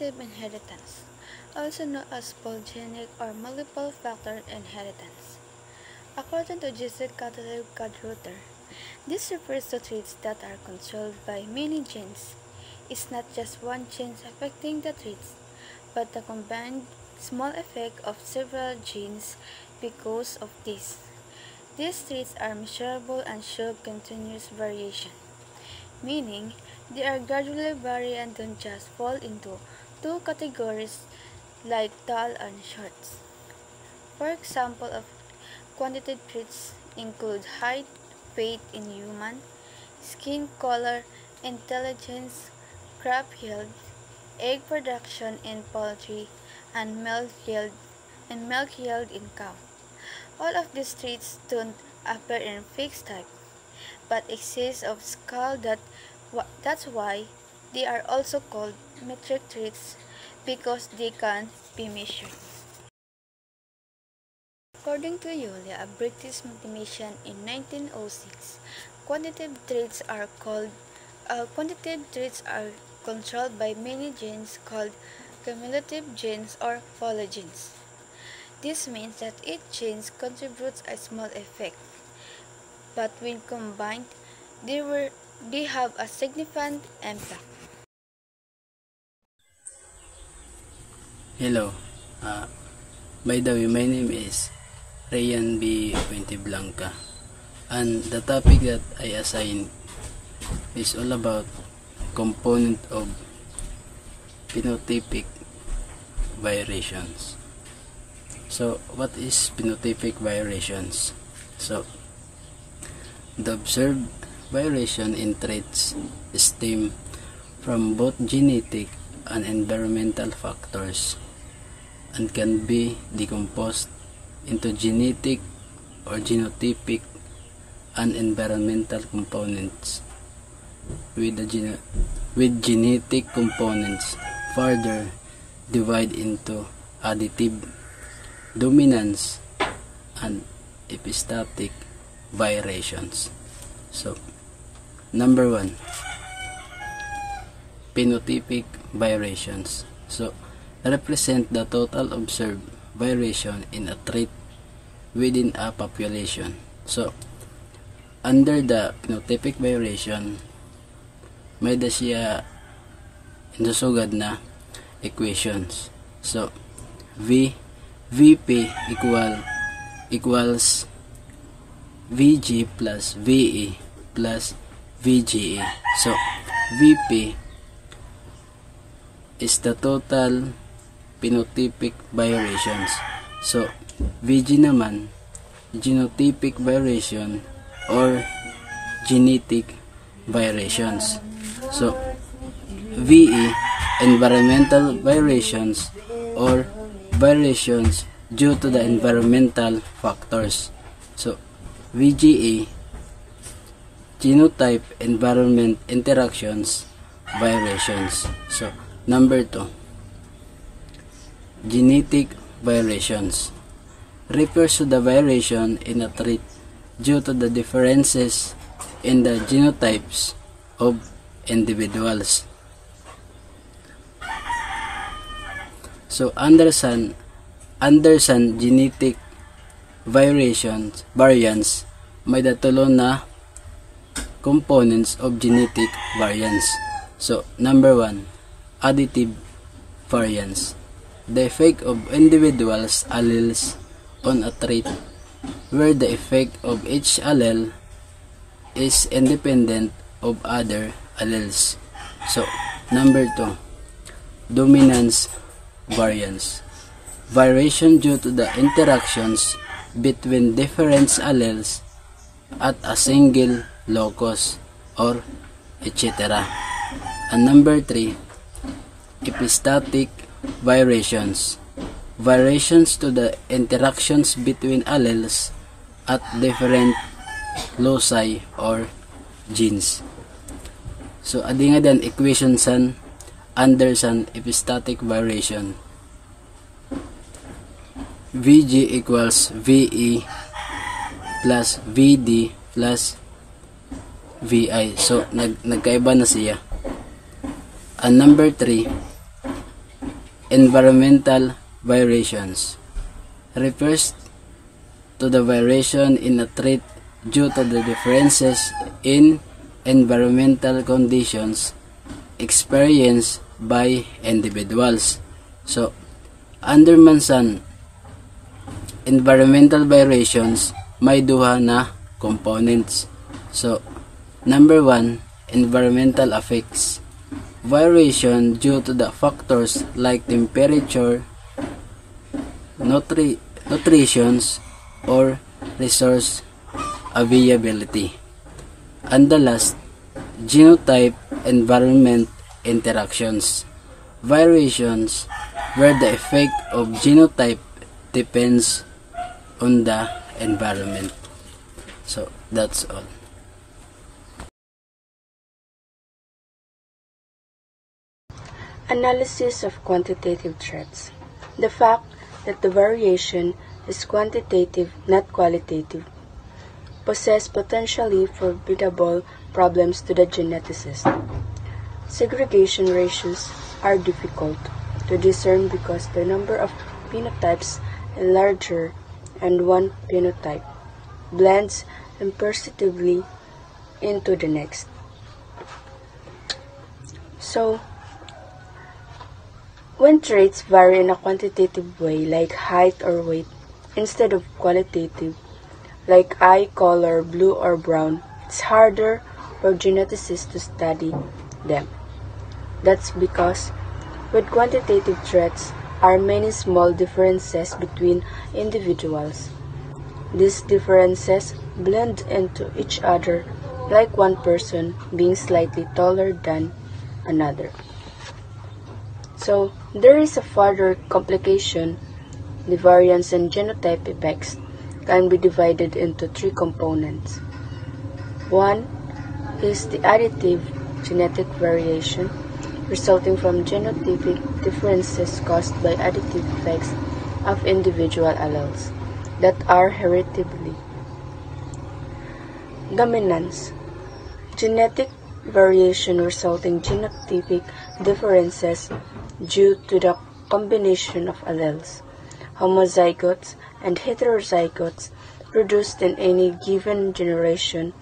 quantitative inheritance, also known as polygenic or multiple factor inheritance. According to Joseph Cadwallader, this refers to traits that are controlled by many genes. It's not just one gene affecting the traits, but the combined small effect of several genes because of this. These traits are measurable and show continuous variation, meaning they are gradually vary and don't just fall into two categories like tall and short. For example of quantitative traits include height, weight in human, skin color, intelligence, crop yield, egg production in poultry, and milk yield in cow. All of these traits don't appear in fixed type, but exist of scale that's why they are also called metric traits because they can be measured. According to Euler, a British mathematician in 1906, quantitative traits are controlled by many genes called cumulative genes or polygenes. This means that each gene contributes a small effect, but when combined, they have a significant impact. Hello, by the way, my name is Rayan B. Fuenteblanca, and the topic that I assigned is all about component of phenotypic variations. So, what is phenotypic variations? So, the observed variation in traits stem from both genetic and environmental factors and can be decomposed into genetic or genotypic and environmental components, with genetic components further divided into additive, dominance, and epistatic variations. So, number 1, phenotypic variations. So, represent the total observed variation in a trait within a population. So, under the phenotypic variation, may da siya insusugad na equations. So, VP equals VG plus VE plus VGE. So, VP is the total phenotypic variations. So, VG naman, genotypic variation or genetic variations. So, VE, environmental variations or variations due to the environmental factors. So, VGE, genotype environment interactions variations. So, number 2, genetic variations refers to the variation in a trait due to the differences in the genotypes of individuals. So, Anderson genetic variants may datulon na components of genetic variants. So, number 1, additive variants. The effect of individuals' alleles on a trait where the effect of each allele is independent of other alleles. So, number 2, dominance variants. Variation due to the interactions between different alleles at a single locus or etc. And number 3, epistatic variations. Variations to the interactions between alleles at different loci or genes. So, adi nga dan equation san Anderson epistatic variation. VG equals VE plus VD plus VI. So, nagkaiba na siya. And number 3, Environmental variations refers to the variation in a trait due to the differences in environmental conditions experienced by individuals. So, under Mansan, environmental variations may duha na components. So, number 1, environmental effects. Variation due to the factors like temperature, nutrition, or resource availability. And the last, genotype environment interactions. Variations where the effect of genotype depends on the environment. So that's all. Analysis of quantitative threats. The fact that the variation is quantitative, not qualitative, poses potentially formidable problems to the geneticist. Segregation ratios are difficult to discern because the number of phenotypes is larger and one phenotype blends imperceptibly into the next. So, when traits vary in a quantitative way, like height or weight, instead of qualitative, like eye color, blue or brown, it's harder for geneticists to study them. That's because with quantitative traits are many small differences between individuals. These differences blend into each other, like one person being slightly taller than another. So, there is a further complication. The variance and genotype effects can be divided into three components. One is the additive genetic variation, resulting from genotypic differences caused by additive effects of individual alleles that are heritability. Dominance. Genetic variation resulting genotypic differences due to the combination of alleles, homozygotes and heterozygotes produced in any given generation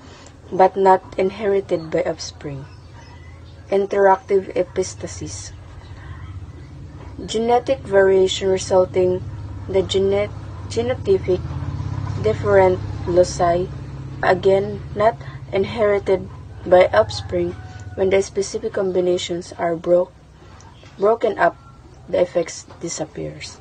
but not inherited by offspring. Interactive epistasis. Genetic variation resulting the genotypic different loci, again not inherited by offspring. When the specific combinations are broken up, the effects disappears.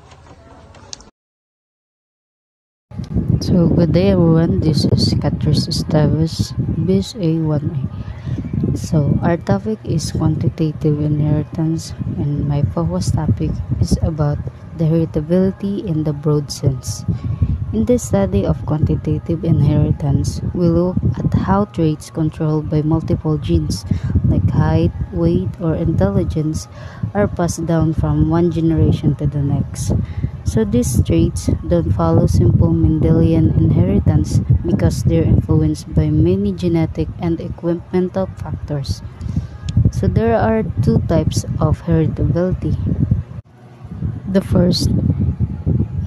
So good day everyone, this is Catrice Esteves, BSA 1A. So our topic is quantitative inheritance, and my focus topic is about the heritability in the broad sense. In the study of quantitative inheritance, we look at how traits controlled by multiple genes, like height, weight, or intelligence, are passed down from one generation to the next. So these traits don't follow simple Mendelian inheritance because they're influenced by many genetic and equipmental factors. So there are two types of heritability. The first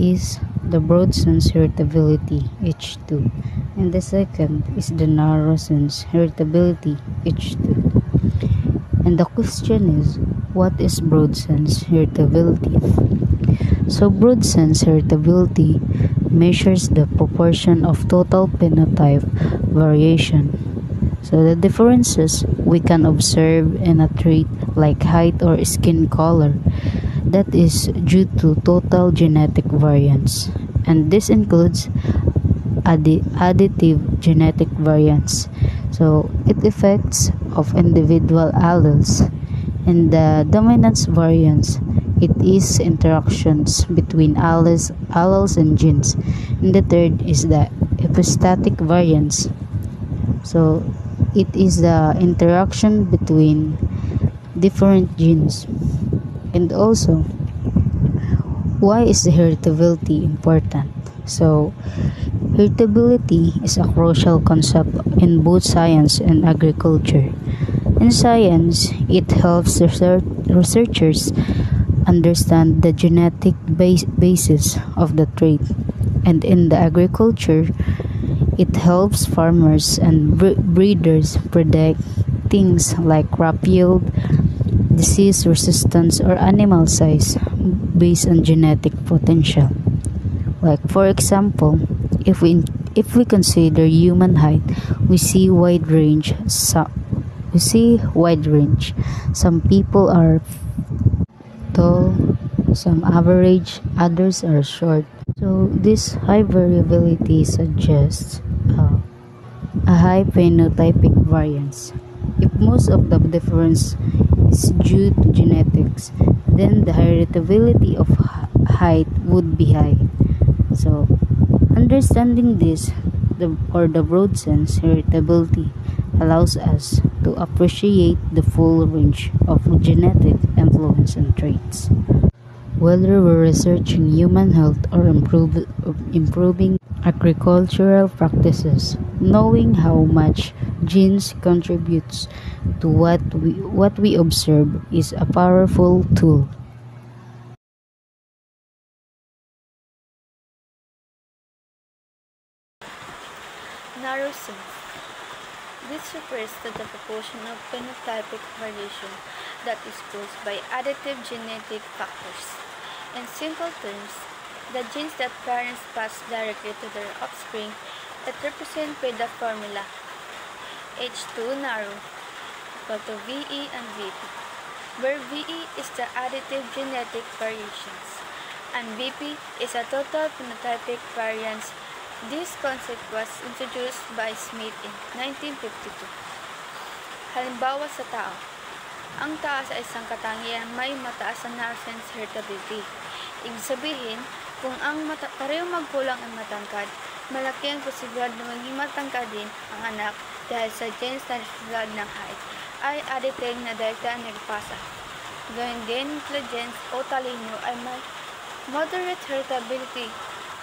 is the broad sense heritability H2, and the second is the narrow sense heritability H2. And the question is, what is broad sense heritability? So broad sense heritability measures the proportion of total phenotype variation. So the differences we can observe in a trait like height or skin color, that is due to total genetic variance, and this includes additive genetic variance. So it affects of individual alleles. And the dominance variance, it is interactions between alleles and genes. And the third is the epistatic variance. So it is the interaction between different genes. And also, why is the heritability important? So heritability is a crucial concept in both science and agriculture. In science, it helps researchers understand the genetic basis of the trait. And in the agriculture, it helps farmers and breeders predict things like crop yield, disease resistance, or animal size based on genetic potential. Like for example, if we consider human height, we see wide range. Some people are tall, some average, others are short. So this high variability suggests a high phenotypic variance. If most of the difference is due to genetics, then the heritability of height would be high. So, understanding this, the broad sense heritability, allows us to appreciate the full range of genetic influence and traits. Whether we're researching human health or improving agricultural practices, knowing how much genes contributes to what we observe is a powerful tool. Narrow sense. This refers to the proportion of phenotypic variation that is caused by additive genetic factors. In simple terms, the genes that parents pass directly to their offspring that represented by the formula H2 narrow equal to VE and VP, where VE is the additive genetic variations and VP is a total phenotypic variance. This concept was introduced by Smith in 1952. Halimbawa sa tao, ang taas ay isang katangian may mataas na narrow sense heritability. Ibig sabihin, kung ang parehong magkulang ay matangkad, malaki ang posibilidad na maging matangkad din ang anak dahil sa genes na resulta ng height ay additive na direkta ang nagpasa. Gayun din, intelligence o talino ay may moderate heritability,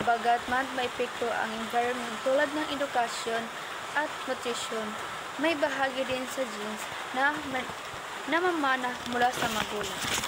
bagamat may epekto ang environment tulad ng edukasyon at nutrition. May bahagi din sa genes na mamana mula sa magulang.